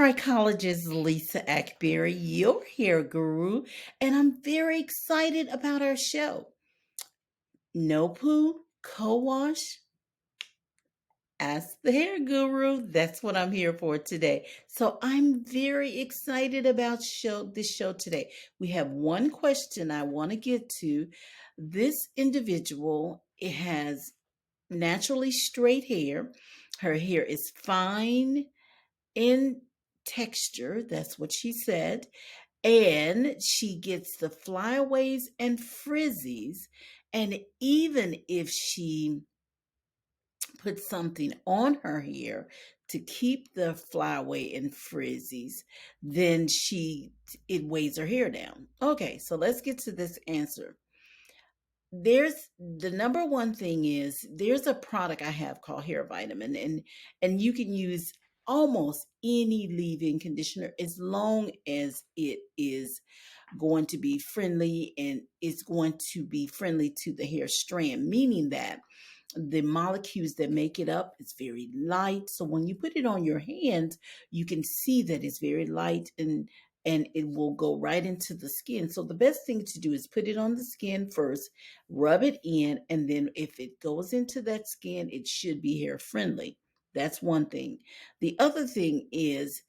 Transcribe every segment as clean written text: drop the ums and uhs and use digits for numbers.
Trichologist Lisa Akbari, your hair guru, and I'm very excited about our show. No Poo, Co-Wash, Ask the Hair Guru. That's what I'm here for today. So I'm very excited about this show today. We have one question I want to get to. This individual has naturally straight hair. Her hair is fine in texture. That's what she said. And she gets the flyaways and frizzies. And even if she puts something on her hair to keep the flyaway and frizzies, then it weighs her hair down. Okay, so let's get to this answer. There's the number one thing is there's a product I have called hair vitamin, and you can use almost any leave-in conditioner as long as it is going to be friendly, and it's going to be friendly to the hair strand, meaning that the molecules that make it up is very light. So when you put it on your hands, you can see that it's very light, and it will go right into the skin. So the best thing to do is put it on the skin first, rub it in, and then if it goes into that skin, it should be hair friendly. That's one thing. The other thing is,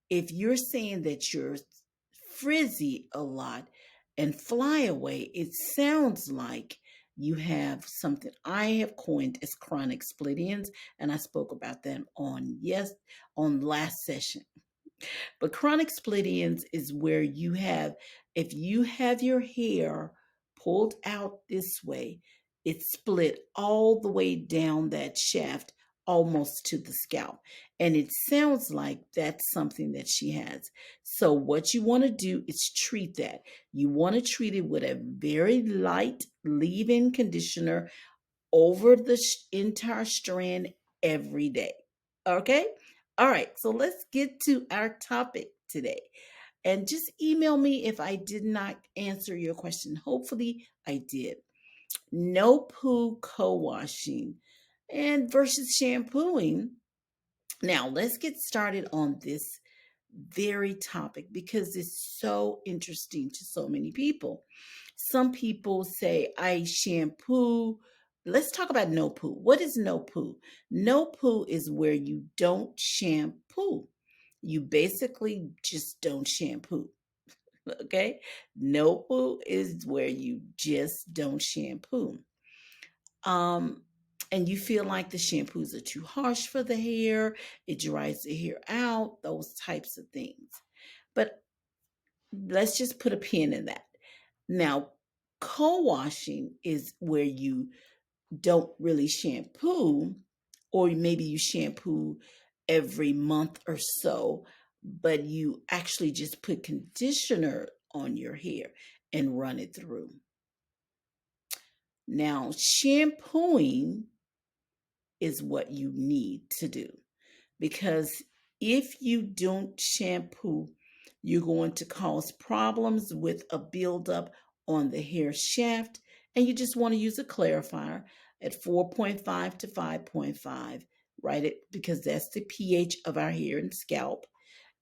if you're saying that you're frizzy a lot and fly away, it sounds like you have something I have coined as chronic split ends, and I spoke about them on last session. But chronic split ends is where if you have your hair pulled out this way, it's split all the way down that shaft almost to the scalp. And it sounds like that's something that she has. So what you want to do is treat that. You want to treat it with a very light leave-in conditioner over the entire strand every day. Okay? All right, so let's get to our topic today. And just email me if I did not answer your question. Hopefully, I did. No poo co-washing and versus shampooing. Now, let's get started on this very topic because it's so interesting to so many people. Some people say, I shampoo. Let's talk about no poo. What is no poo? No poo is where you don't shampoo. You basically just don't shampoo. Okay? No poo is where you just don't shampoo. Um, and you feel like the shampoos are too harsh for the hair, it dries the hair out, those types of things. But let's just put a pin in that. Now, co-washing is where you don't really shampoo, or maybe you shampoo every month or so, but you actually just put conditioner on your hair and run it through. Now, shampooing is what you need to do, because if you don't shampoo, you're going to cause problems with a buildup on the hair shaft, and you just want to use a clarifier at 4.5 to 5.5, right? Because that's the pH of our hair and scalp.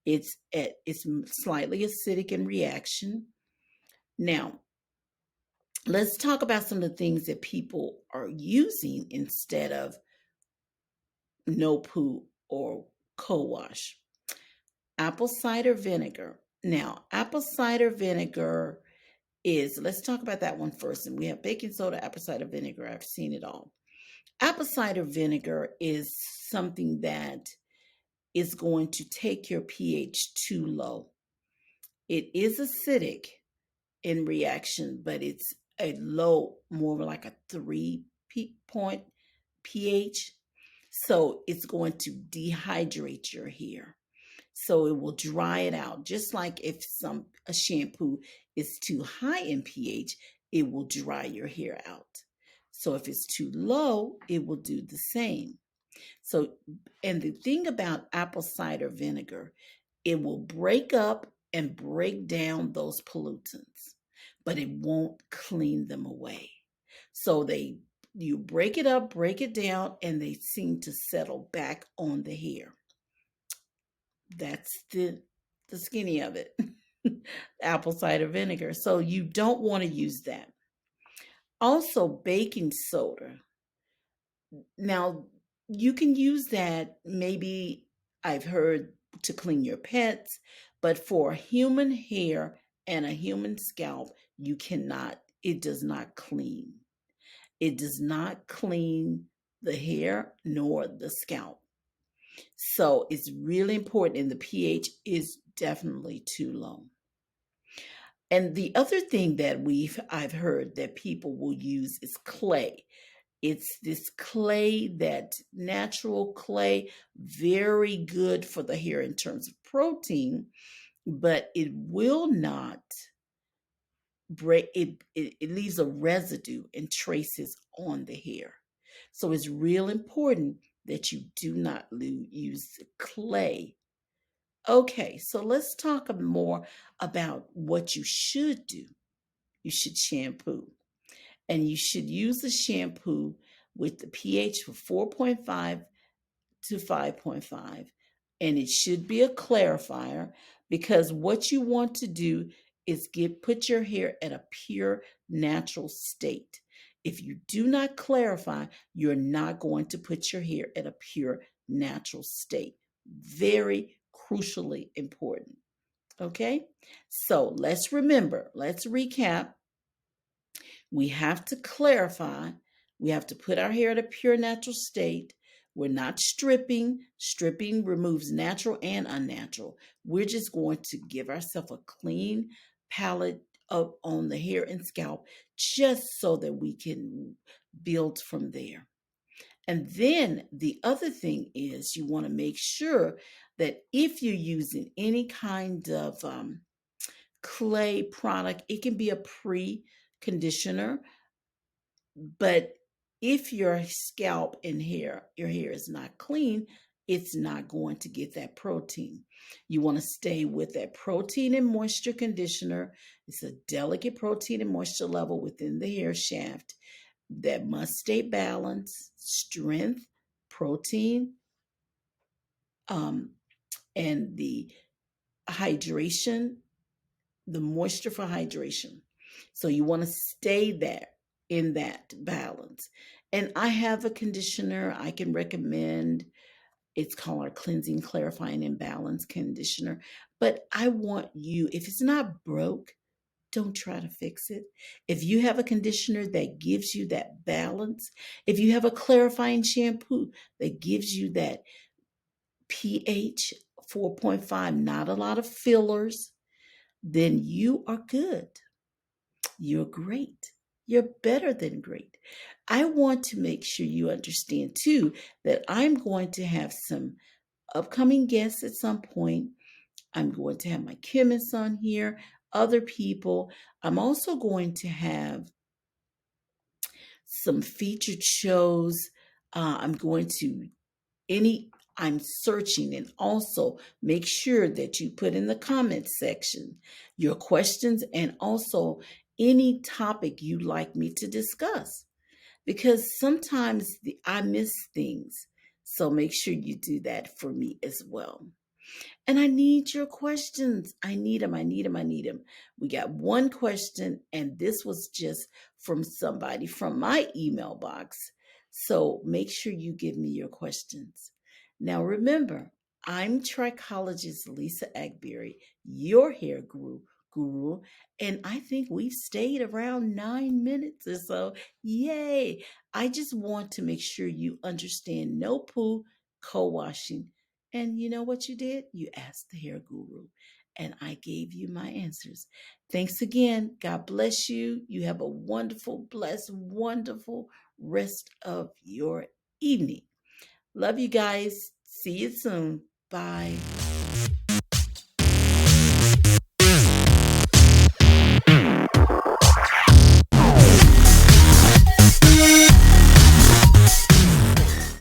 It's slightly acidic in reaction. Now, let's talk about some of the things that people are using instead of no poo or co-wash. Apple cider vinegar. Now, apple cider vinegar let's talk about that one first. And we have baking soda, apple cider vinegar. I've seen it all. Apple cider vinegar is something that is going to take your pH too low. It is acidic in reaction, but it's a low, more like a 3 point pH. So it's going to dehydrate your hair. So it will dry it out. Just like if a shampoo is too high in pH, it will dry your hair out. So if it's too low, it will do the same. So, and the thing about apple cider vinegar, it will break up and break down those pollutants, but it won't clean them away. So you break it up, break it down, and they seem to settle back on the hair. That's the skinny of it. Apple cider vinegar. So you don't want to use that. Also, baking soda. Now, you can use that maybe I've heard to clean your pets, but for human hair and a human scalp, you cannot, it does not clean. It does not clean the hair nor the scalp. So it's really important, and the pH is definitely too low. And the other thing that I've heard that people will use is clay. It's this clay, that natural clay, very good for the hair in terms of protein, but it will not break it leaves a residue and traces on the hair. So it's real important that you do not use clay. Okay, so let's talk more about what you should do. You should shampoo, and you should use the shampoo with the pH of 4.5 to 5.5, and it should be a clarifier, because what you want to do is put your hair at a pure natural state. If you do not clarify, you're not going to put your hair at a pure natural state. Very crucially important. Okay, so let's recap. We have to clarify. We have to put our hair at a pure natural state. We're not stripping. Stripping removes natural and unnatural. We're just going to give ourselves a clean palette up on the hair and scalp, just so that we can build from there. And then the other thing is, you want to make sure that if you're using any kind of clay product, it can be a pre-conditioner, but if your scalp and your hair is not clean, it's not going to get that protein. You want to stay with that protein and moisture conditioner. It's a delicate protein and moisture level within the hair shaft that must stay balanced. Strength, protein, um, and the hydration, the moisture for hydration. So you want to stay there in that balance. And I have a conditioner I can recommend. It's called our Cleansing, Clarifying, and Balance Conditioner. But I want you, if it's not broke, don't try to fix it. If you have a conditioner that gives you that balance, if you have a clarifying shampoo that gives you that pH 4.5, not a lot of fillers, then you are good. You're great. You're better than great. I want to make sure you understand too that I'm going to have some upcoming guests at some point. I'm going to have my chemists on here, other people. I'm also going to have some featured shows. I'm going to any I'm searching, and also make sure that you put in the comments section your questions and also any topic you'd like me to discuss, because sometimes I miss things. So make sure you do that for me as well. And I need your questions. I need them. I need them. I need them. We got one question, and this was just from somebody from my email box. So make sure you give me your questions. Now, remember, I'm Trichologist Lisa Akbari, your hair guru, and I think we've stayed around 9 minutes or so. Yay! I just want to make sure you understand No Poo Co-Washing. And you know what you did? You asked the hair guru, and I gave you my answers. Thanks again. God bless you. You have a wonderful, blessed, wonderful rest of your evening. Love you guys. See you soon. Bye.